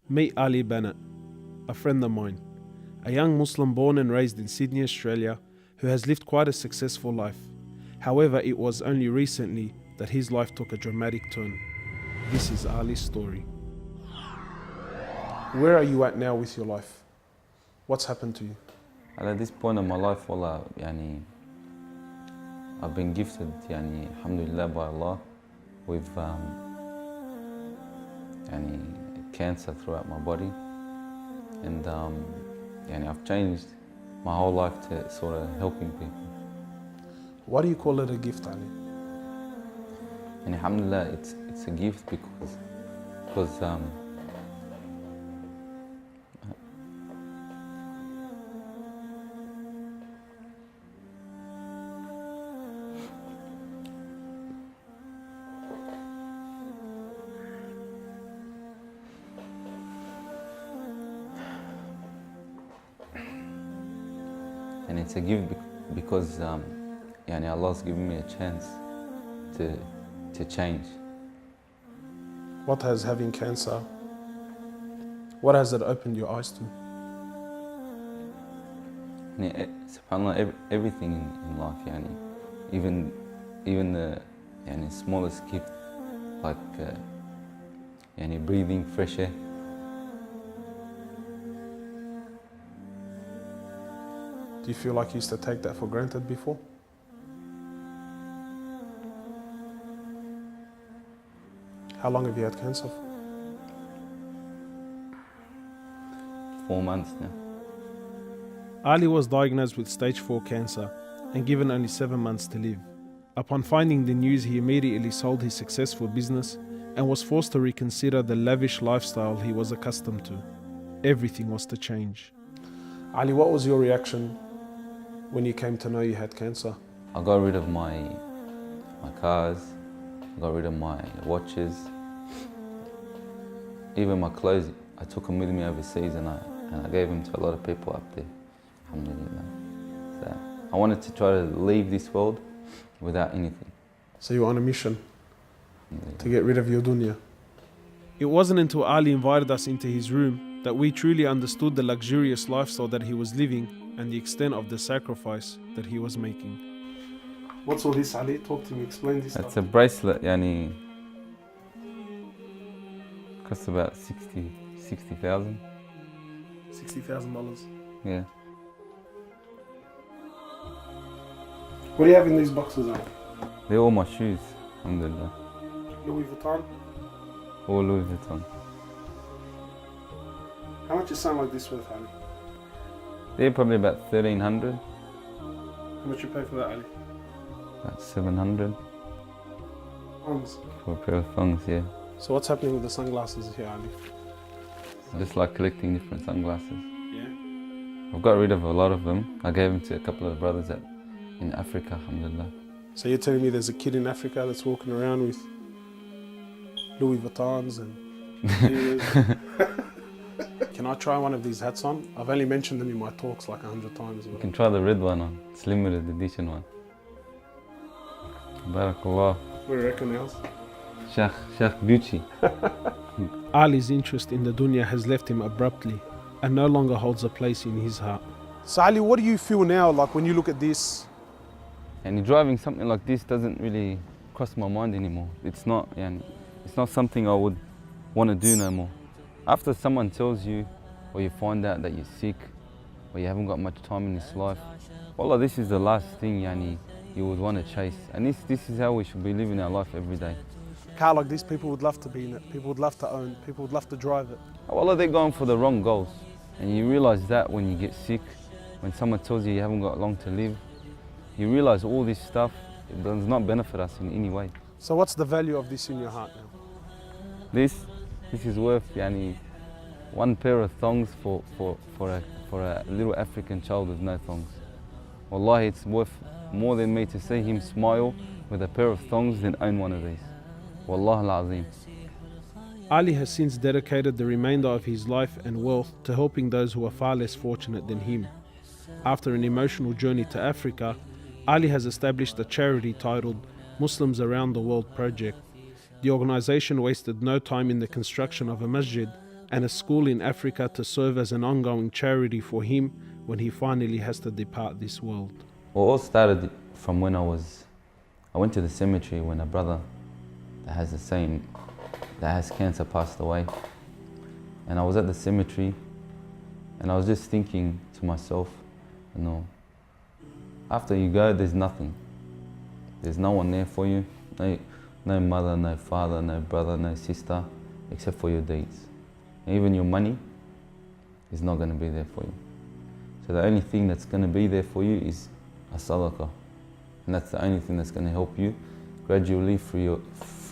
Meet Ali Banat, a friend of mine, a young Muslim born and raised in Sydney, Australia, who has lived quite a successful life. However, it was only recently that his life took a dramatic turn. This is Ali's story. Where are you at now with your life? What's happened to you? And at this point in my life, والله I've been gifted alhamdulillah by Allah with cancer throughout my body, and I've changed my whole life to sort of helping people. Why do you call it a gift, Ali? And alhamdulillah, it's a gift because and it's a gift because Allah's given me a chance to change. What has having cancer, what has it opened your eyes to? SubhanAllah, everything in life, even the smallest gift, like breathing fresh air. Do you feel like you used to take that for granted before? How long have you had cancer for? 4 months now. Ali was diagnosed with stage 4 cancer and given only 7 months to live. Upon finding the news, he immediately sold his successful business and was forced to reconsider the lavish lifestyle he was accustomed to. Everything was to change. Ali, what was your reaction when you came to know you had cancer? I got rid of my cars, I got rid of my watches, even my clothes. I took them with me overseas and I gave them to a lot of people up there, alhamdulillah. So I wanted to try to leave this world without anything. So you were on a mission to get rid of your dunya. It wasn't until Ali invited us into his room that we truly understood the luxurious lifestyle that he was living and the extent of the sacrifice that he was making. What's all this, Ali? Talk to me, explain this. It's a bracelet, costs about 60,000. $60,000. Yeah. What do you have in these boxes, Ali? They're all my shoes, alhamdulillah. Louis Vuitton? All Louis Vuitton. How much is something like this worth, Ali? They're probably about 1,300. How much you pay for that, Ali? About 700 Thongs. for a pair of thongs, yeah. So what's happening with the sunglasses here, Ali? I just like collecting different sunglasses. Yeah? I've got rid of a lot of them. I gave them to a couple of brothers in Africa, alhamdulillah. So you're telling me there's a kid in Africa that's walking around with Louis Vuittons and Can I try one of these hats on? I've only mentioned them in my talks like 100 times. You can try the red one on. It's limited edition one. Barakallah. What do you reckon else? Sheikh Gucci. Ali's interest in the dunya has left him abruptly and no longer holds a place in his heart. So Ali, what do you feel now, like when you look at this? And driving something like this doesn't really cross my mind anymore. It's not something I would want to do no more. After someone tells you, or you find out that you're sick, or you haven't got much time in this life, wallah, this is the last thing you would want to chase. And this is how we should be living our life every day. A car like this, people would love to be in it, people would love to own, people would love to drive it. Wallah, they're going for the wrong goals. And you realize that when you get sick, when someone tells you haven't got long to live, you realize all this stuff, it does not benefit us in any way. So what's the value of this in your heart now? This is worth one pair of thongs for a little African child with no thongs. Wallahi, it's worth more than me to see him smile with a pair of thongs than own one of these. Wallah al-Azim. Ali has since dedicated the remainder of his life and wealth to helping those who are far less fortunate than him. After an emotional journey to Africa, Ali has established a charity titled Muslims Around the World Project. The organization wasted no time in the construction of a masjid and a school in Africa to serve as an ongoing charity for him when he finally has to depart this world. Well, it all started from when I went to the cemetery when a brother that has cancer passed away. And I was at the cemetery and I was just thinking to myself, after you go, there's nothing. There's no one there for you. No mother, no father, no brother, no sister, except for your deeds. And even your money is not going to be there for you. So the only thing that's going to be there for you is a sadaqah. And that's the only thing that's going to help you gradually through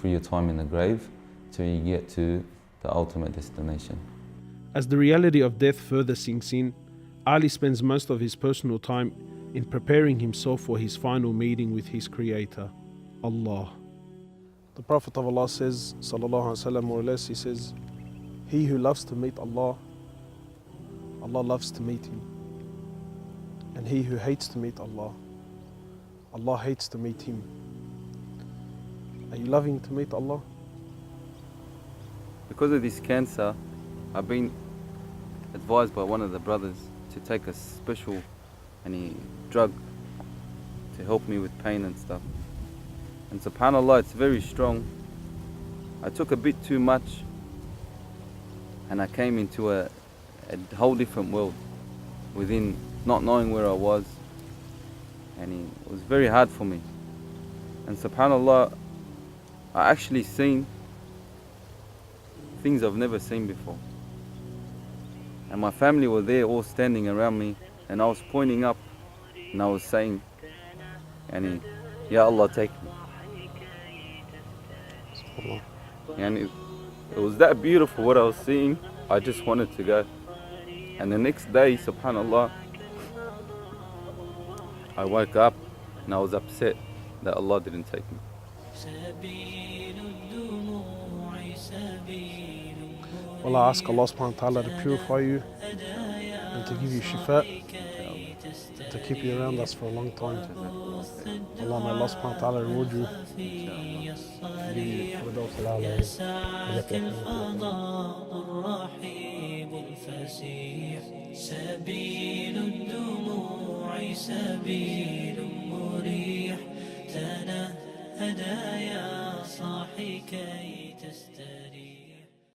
your time in the grave till you get to the ultimate destination. As the reality of death further sinks in, Ali spends most of his personal time in preparing himself for his final meeting with his Creator, Allah. The Prophet of Allah says, sallallahu alaihi wasallam, more or less, he says, he who loves to meet Allah, Allah loves to meet him. And he who hates to meet Allah, Allah hates to meet him. Are you loving to meet Allah? Because of this cancer, I've been advised by one of the brothers to take a special drug to help me with pain and stuff. And subhanAllah, it's very strong. I took a bit too much and I came into a whole different world within not knowing where I was, and it was very hard for me. And subhanAllah, I actually seen things I've never seen before. And my family were there all standing around me, and I was pointing up and I was saying, Ya Allah, take me. And it was that beautiful what I was seeing. I just wanted to go. And the next day, subhanAllah, I woke up and I was upset that Allah didn't take me. Well, I ask Allah subhanahu wa ta'ala to purify you and to give you shifa, and to keep you around us for a long time. Allah, may Allah subhanahu wa ta'ala reward you. Give you firdaus سبيل الدموع سبيل مريح تنهدى يا صاحي كي تستريح